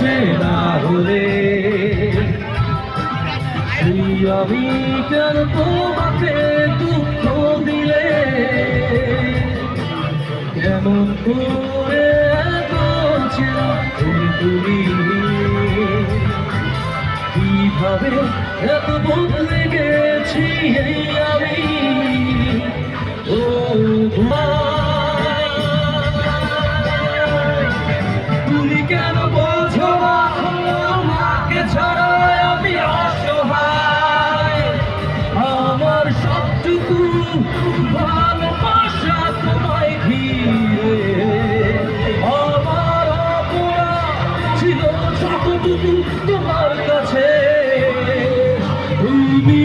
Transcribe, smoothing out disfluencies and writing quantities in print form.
সে না হলে আমি কেন তোমাকে দুঃখ দিলে কেমন করে তুমি কিভাবে এত বদলে গেছি আমি ও তুমি কেন বলছো আমাকে ছাড়া আমি অসহায় আমার সবটুকু ভালোবাসা তোমায় ঘিরে আমার অপরাধ ছিল যতটুকু তোমার কাছে তুমি